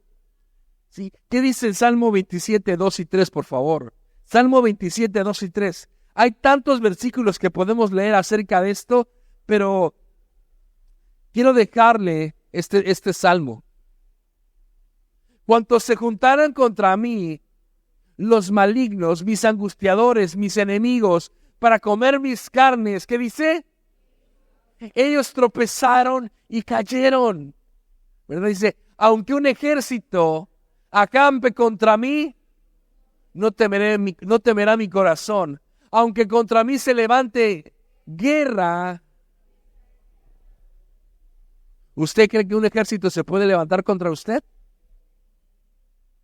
¿Sí? ¿Qué dice el Salmo 27, 2 y 3, por favor? Salmo 27, 2 y 3. Hay tantos versículos que podemos leer acerca de esto, pero quiero dejarle este salmo. Cuantos se juntaran contra mí, los malignos, mis angustiadores, mis enemigos, para comer mis carnes, ¿qué dice? Ellos tropezaron y cayeron. ¿Verdad? Dice, aunque un ejército acampe contra mí, no temerá mi corazón. Aunque contra mí se levante guerra. ¿Usted cree que un ejército se puede levantar contra usted?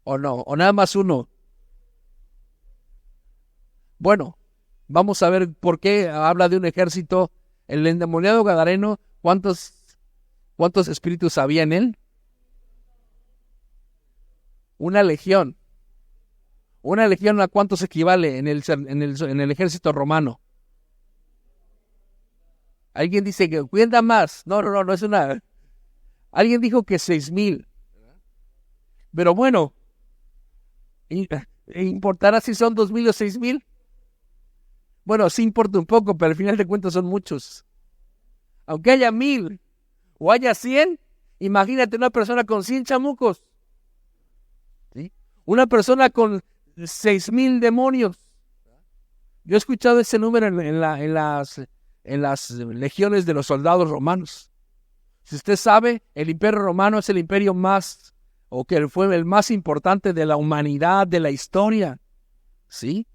¿O no? ¿O nada más uno? Bueno, vamos a ver por qué habla de un ejército. El endemoniado gadareno, ¿cuántos espíritus había en él? Una legión. ¿Una legión a cuántos equivale en el ejército romano? Alguien dice que cuenta más. No es una. Alguien dijo que 6,000. Pero bueno, ¿importará si son 2,000 o 6,000? Bueno, sí importa un poco, pero al final de cuentas son muchos. Aunque haya 1,000 o haya 100, imagínate una persona con 100 chamucos. ¿Sí? Una persona con 6,000 demonios. Yo he escuchado ese número en las legiones de los soldados romanos. Si usted sabe, el Imperio Romano es el imperio más, o que fue el más importante de la humanidad, de la historia. ¿Sí?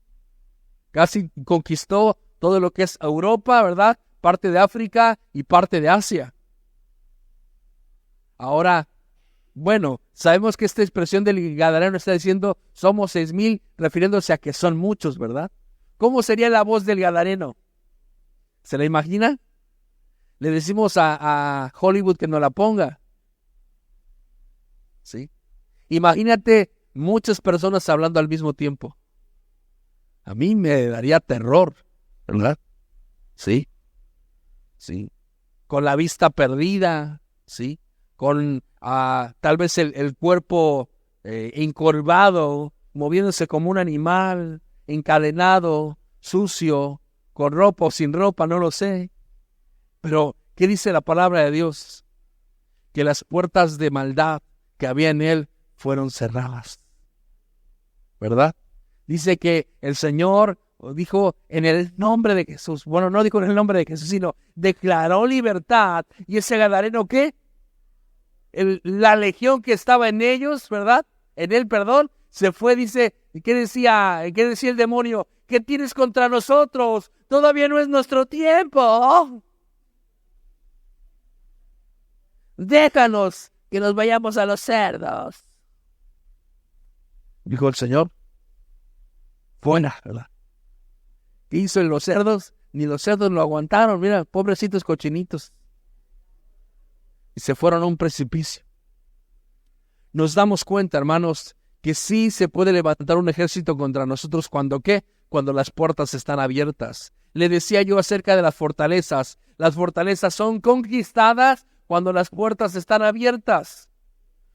Casi conquistó todo lo que es Europa, ¿verdad? Parte de África y parte de Asia. Ahora, bueno, sabemos que esta expresión del gadareno está diciendo somos 6,000, refiriéndose a que son muchos, ¿verdad? ¿Cómo sería la voz del gadareno? ¿Se la imagina? Le decimos a Hollywood que nos la ponga. ¿Sí? Imagínate muchas personas hablando al mismo tiempo. A mí me daría terror, ¿verdad? Sí. Sí. Con la vista perdida, ¿sí? Con tal vez el cuerpo encorvado, moviéndose como un animal, encadenado, sucio, con ropa o sin ropa, no lo sé. Pero, ¿qué dice la palabra de Dios? Que las puertas de maldad que había en él fueron cerradas, ¿verdad? Dice que el Señor dijo en el nombre de Jesús, bueno, no dijo en el nombre de Jesús, sino declaró libertad. ¿Y ese gadareno qué? La legión que estaba en ellos, ¿verdad? En él, perdón, se fue, dice, ¿qué decía el demonio? ¿Qué tienes contra nosotros? Todavía no es nuestro tiempo. Déjanos que nos vayamos a los cerdos. Dijo el Señor. Buena, ¿verdad? ¿Qué hizo en los cerdos? Ni los cerdos lo aguantaron, mira, pobrecitos cochinitos. Y se fueron a un precipicio. Nos damos cuenta, hermanos, que sí se puede levantar un ejército contra nosotros cuando ¿qué? Cuando las puertas están abiertas. le decía yo acerca de las fortalezas. Las fortalezas son conquistadas cuando las puertas están abiertas.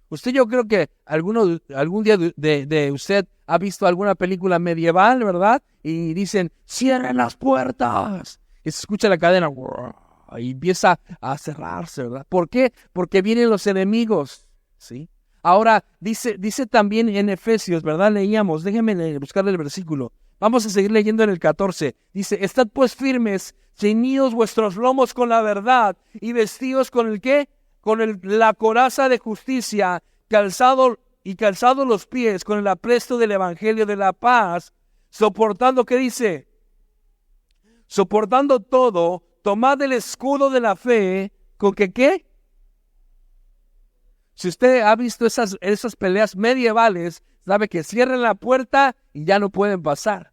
Yo creo que algún día de usted ha visto alguna película medieval, ¿verdad? Y dicen, cierren las puertas. Y se escucha la cadena y empieza a cerrarse, ¿verdad? ¿Por qué? Porque vienen los enemigos, ¿sí? Ahora, dice también en Efesios, ¿verdad? Leíamos, déjenme buscar el versículo. Vamos a seguir leyendo en el 14. Dice, estad pues firmes, ceñidos vuestros lomos con la verdad y vestidos con el ¿qué? La coraza de justicia, calzado los pies con el apresto del evangelio de la paz, soportando, ¿qué dice? Soportando todo, tomad el escudo de la fe, ¿con que qué? Si usted ha visto esas peleas medievales, sabe que cierran la puerta y ya no pueden pasar.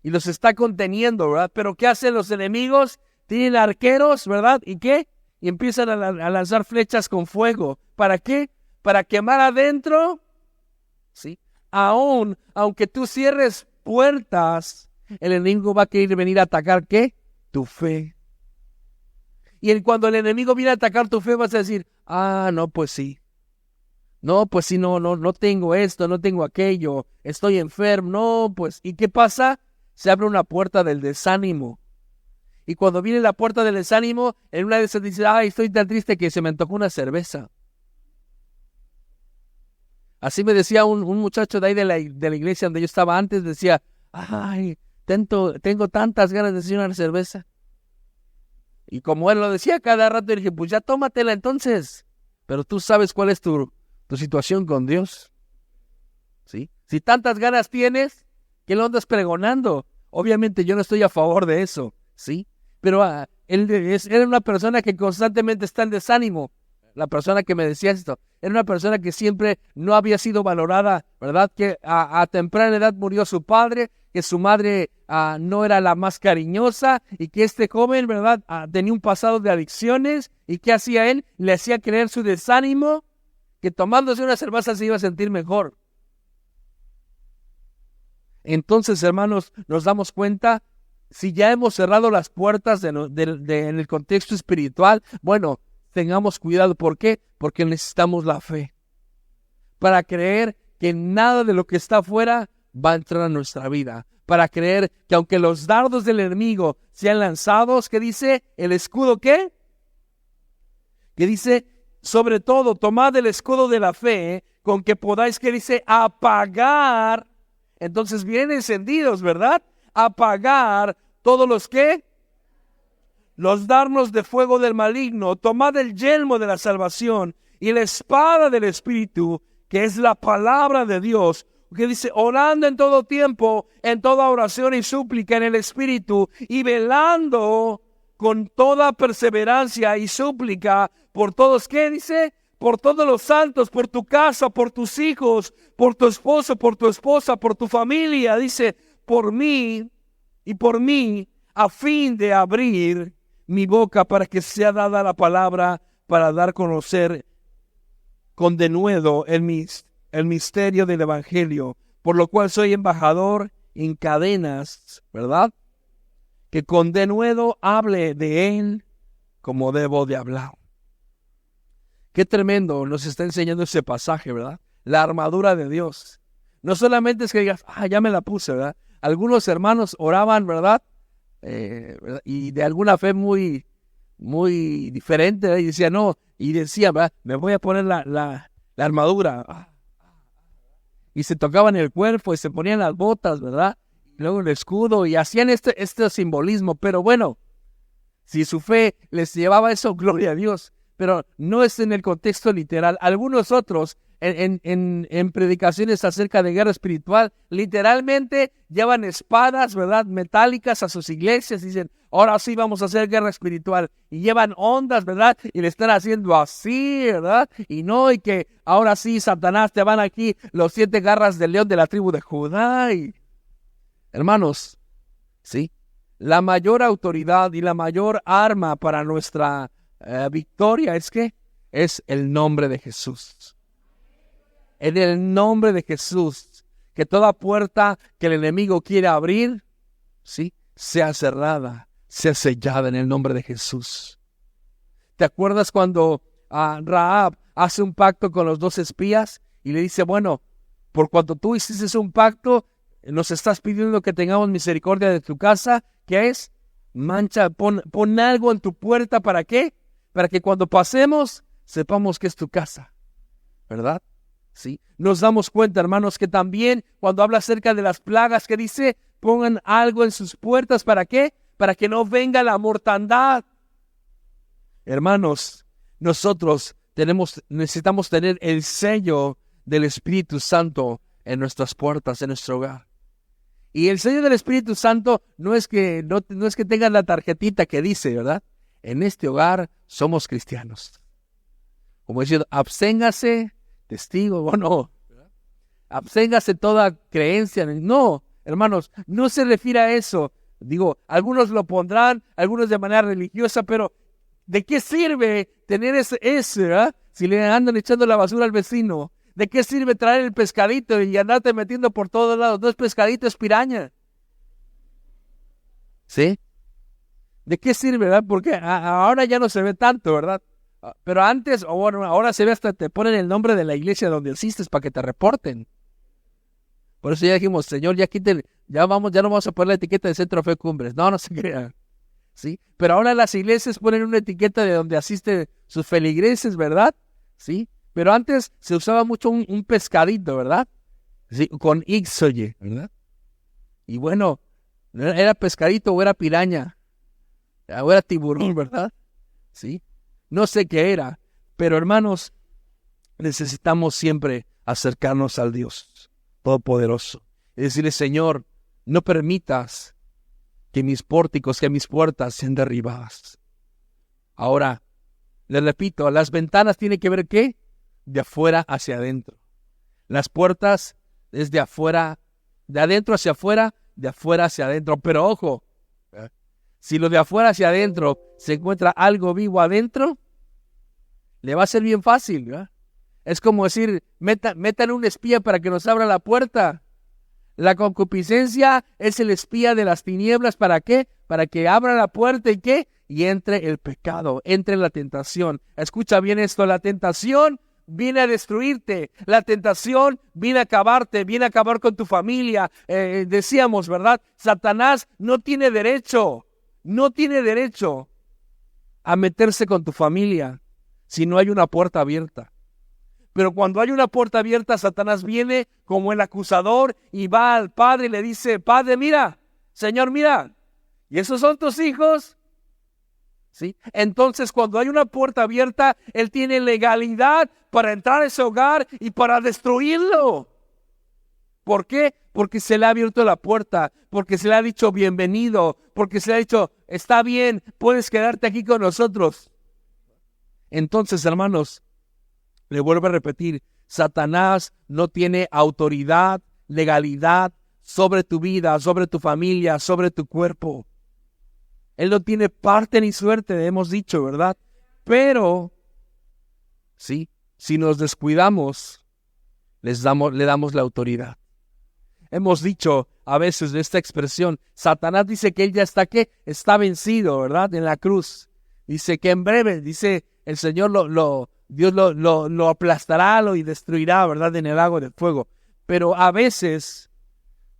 Y los está conteniendo, ¿verdad? Pero ¿qué hacen los enemigos? Tienen arqueros, ¿verdad? ¿Y qué? Y empiezan a lanzar flechas con fuego. ¿Para qué? Para quemar adentro, ¿sí? Aunque tú cierres puertas, el enemigo va a querer venir a atacar, ¿qué? Tu fe. Y cuando el enemigo viene a atacar tu fe, vas a decir, no, pues sí. No, pues sí, no tengo esto, no tengo aquello, estoy enfermo, no, pues, ¿y qué pasa? Se abre una puerta del desánimo. Y cuando viene la puerta del desánimo, en una de esas dice, estoy tan triste que se me antojó una cerveza. Así me decía un muchacho de ahí de la iglesia donde yo estaba antes, decía, tengo tantas ganas de hacer una cerveza. Y como él lo decía cada rato, dije, pues ya tómatela entonces. Pero tú sabes cuál es tu situación con Dios, ¿sí? Si tantas ganas tienes, ¿qué lo andas pregonando? Obviamente yo no estoy a favor de eso, ¿sí? Pero él era una persona que constantemente está en desánimo. La persona que me decía esto, era una persona que siempre no había sido valorada, ¿verdad? Que a temprana edad murió su padre, que su madre no era la más cariñosa y que este joven, ¿verdad? Tenía un pasado de adicciones. ¿Y qué hacía él? Le hacía creer su desánimo, que tomándose una cerveza se iba a sentir mejor. Entonces, hermanos, nos damos cuenta, si ya hemos cerrado las puertas en el contexto espiritual, bueno, tengamos cuidado. ¿Por qué? Porque necesitamos la fe para creer que nada de lo que está afuera va a entrar a nuestra vida. Para creer que aunque los dardos del enemigo sean lanzados, ¿qué dice? ¿El escudo qué? Que dice, sobre todo, tomad el escudo de la fe, con que podáis, ¿qué dice? Apagar. Entonces vienen encendidos, ¿verdad? Apagar todos los ¿qué? Los dardos de fuego del maligno. Tomad el yelmo de la salvación y la espada del Espíritu, que es la palabra de Dios, que dice, orando en todo tiempo, en toda oración y súplica en el Espíritu, y velando con toda perseverancia y súplica por todos, ¿qué dice? Por todos los santos, por tu casa, por tus hijos, por tu esposo, por tu esposa, por tu familia. Dice, por mí y por mí, a fin de abrir mi boca para que sea dada la palabra, para dar a conocer con denuedo el misterio del Evangelio, por lo cual soy embajador en cadenas, ¿verdad? Que con denuedo hable de él como debo de hablar. Qué tremendo nos está enseñando ese pasaje, ¿verdad? La armadura de Dios. No solamente es que digas, ya me la puse, ¿verdad? Algunos hermanos oraban, ¿verdad? Y de alguna fe muy, muy diferente, ¿verdad? Y decía, no, y decía, ¿verdad? Me voy a poner la armadura. Y se tocaban el cuerpo y se ponían las botas, ¿verdad? Y luego el escudo y hacían este simbolismo. Pero bueno, si su fe les llevaba eso, gloria a Dios. Pero no es en el contexto literal. Algunos otros en predicaciones acerca de guerra espiritual, literalmente llevan espadas, ¿verdad? Metálicas a sus iglesias y dicen, ahora sí vamos a hacer guerra espiritual. Y llevan ondas, ¿verdad? Y le están haciendo así, ¿verdad? Y que ahora sí, Satanás, te van aquí los 7 garras del león de la tribu de Judá. Hermanos, ¿sí? La mayor autoridad y la mayor arma para nuestra victoria es el nombre de Jesús. En el nombre de Jesús, que toda puerta que el enemigo quiera abrir, ¿sí?, sea cerrada. sea sellada en el nombre de Jesús. ¿Te acuerdas cuando Rahab hace un pacto con los 2 espías y le dice, bueno, por cuanto tú hiciste un pacto, nos estás pidiendo que tengamos misericordia de tu casa? ¿Qué es? Pon algo en tu puerta. ¿Para qué? Para que cuando pasemos sepamos que es tu casa, ¿verdad? Sí. Nos damos cuenta, hermanos, que también cuando habla acerca de las plagas, que dice, pongan algo en sus puertas. ¿Para qué? Para que no venga la mortandad. Hermanos, nosotros necesitamos tener el sello del Espíritu Santo en nuestras puertas, en nuestro hogar. Y el sello del Espíritu Santo no es que tengan la tarjetita que dice, ¿verdad? En este hogar somos cristianos. Como diciendo, absténgase, testigo, o no. Absténgase toda creencia. No, hermanos, no se refiere a eso. Digo, algunos lo pondrán, algunos de manera religiosa, pero ¿de qué sirve tener ese ¿verdad? Si le andan echando la basura al vecino? ¿De qué sirve traer el pescadito y andarte metiendo por todos lados? No es pescadito, es piraña. ¿Sí? ¿De qué sirve, verdad? Porque ahora ya no se ve tanto, ¿verdad? Pero antes, o bueno, ahora se ve hasta te ponen el nombre de la iglesia donde asistes para que te reporten. Por eso ya dijimos, Señor, ya no vamos a poner la etiqueta de Centro Fe Cumbres. No se crean. ¿Sí? Pero ahora las iglesias ponen una etiqueta de donde asisten sus feligreses, ¿verdad? ¿Sí? Pero antes se usaba mucho un pescadito, ¿verdad? Sí, con ixoye, ¿verdad? Y bueno, era pescadito o era piraña, o era tiburón, ¿verdad? Sí, no sé qué era, pero hermanos, necesitamos siempre acercarnos al Dios Todopoderoso y decirle, Señor, no permitas que mis pórticos, que mis puertas sean derribadas. Ahora, les repito, las ventanas tienen que ver ¿qué? De afuera hacia adentro. Las puertas es de afuera, de adentro hacia afuera, de afuera hacia adentro. Pero ojo, si lo de afuera hacia adentro se encuentra algo vivo adentro, le va a ser bien fácil, ¿verdad? Es como decir, metan un espía para que nos abra la puerta. La concupiscencia es el espía de las tinieblas. ¿Para qué? Para que abra la puerta y ¿qué? Y entre el pecado, entre la tentación. Escucha bien esto, la tentación viene a destruirte, la tentación viene a acabarte, viene a acabar con tu familia. Decíamos, ¿verdad? Satanás no tiene derecho a meterse con tu familia si no hay una puerta abierta. Pero cuando hay una puerta abierta, Satanás viene como el acusador y va al padre y le dice, Padre, mira, Señor, mira, ¿y esos son tus hijos? ¿Sí? Entonces, cuando hay una puerta abierta, él tiene legalidad para entrar a ese hogar y para destruirlo. ¿Por qué? Porque se le ha abierto la puerta, porque se le ha dicho bienvenido, porque se le ha dicho, está bien, puedes quedarte aquí con nosotros. Entonces, hermanos, le vuelvo a repetir, Satanás no tiene autoridad, legalidad sobre tu vida, sobre tu familia, sobre tu cuerpo. Él no tiene parte ni suerte, hemos dicho, ¿verdad? Pero, sí, si nos descuidamos, le damos la autoridad. Hemos dicho a veces de esta expresión, Satanás dice que él ya está, ¿qué? Está vencido, ¿verdad? En la cruz. Dice que en breve, dice el Señor, Dios lo aplastará y destruirá, ¿verdad? En el lago de fuego. Pero a veces,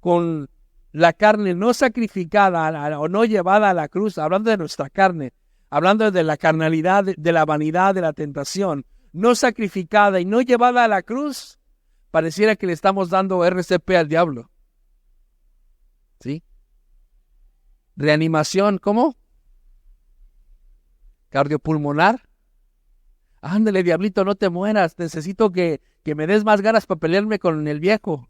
con la carne no sacrificada o no llevada a la cruz, hablando de nuestra carne, hablando de la carnalidad, de la vanidad, de la tentación, no sacrificada y no llevada a la cruz, pareciera que le estamos dando RCP al diablo. ¿Sí? Reanimación, ¿cómo? Cardiopulmonar. Ándale, diablito, no te mueras, necesito que me des más ganas para pelearme con el viejo.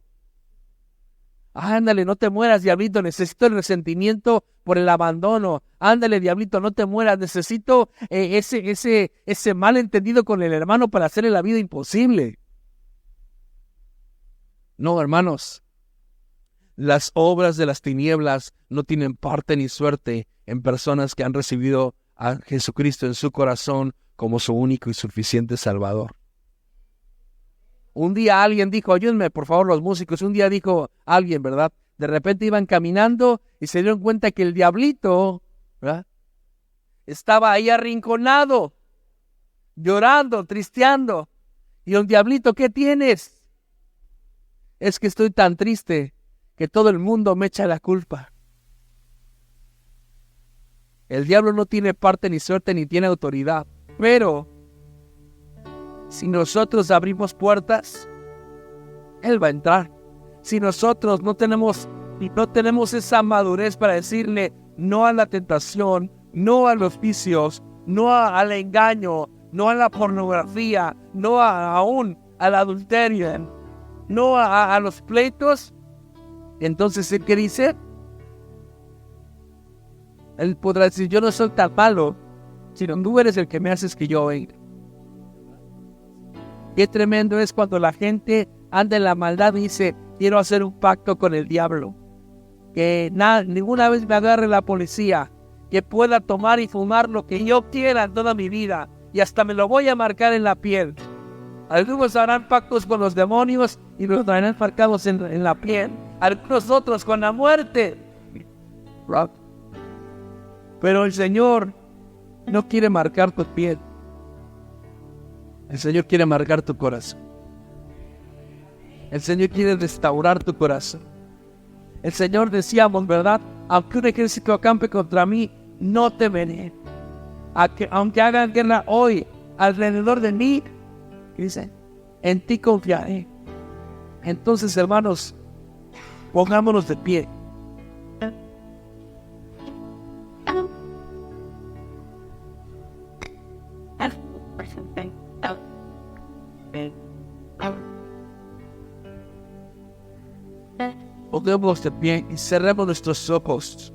Ándale, no te mueras, diablito, necesito el resentimiento por el abandono. Ándale, diablito, no te mueras, necesito ese malentendido con el hermano para hacerle la vida imposible. No, hermanos, las obras de las tinieblas no tienen parte ni suerte en personas que han recibido a Jesucristo en su corazón como su único y suficiente Salvador. Un día alguien dijo, ayúdenme por favor los músicos, un día dijo alguien, ¿verdad? De repente iban caminando y se dieron cuenta que el diablito ¿verdad? Estaba ahí arrinconado, llorando, tristeando. Y un diablito, ¿qué tienes? Es que estoy tan triste que todo el mundo me echa la culpa. El diablo no tiene parte ni suerte ni tiene autoridad. Pero si nosotros abrimos puertas, él va a entrar. Si nosotros no tenemos esa madurez para decirle no a la tentación, no a los vicios, no al engaño, no a la pornografía, no aún al adulterio, no a los pleitos, entonces ¿qué dice? Él podrá decir, yo no soy tan malo, sino tú eres el que me haces que yo venga. Qué tremendo es cuando la gente anda en la maldad y dice, quiero hacer un pacto con el diablo. Que ninguna vez me agarre la policía, que pueda tomar y fumar lo que yo quiera en toda mi vida, y hasta me lo voy a marcar en la piel. Algunos harán pactos con los demonios y los traerán marcados en la piel. Algunos otros con la muerte. Pero el Señor no quiere marcar tu piel. El Señor quiere marcar tu corazón. El Señor quiere restaurar tu corazón. El Señor, decíamos, ¿verdad? Aunque un ejército acampe contra mí, no temeré. Aunque hagan guerra hoy alrededor de mí, dice, en ti confiaré. Entonces, hermanos, pongámonos de pie. Pongámonos de pie y cerremos nuestros ojos.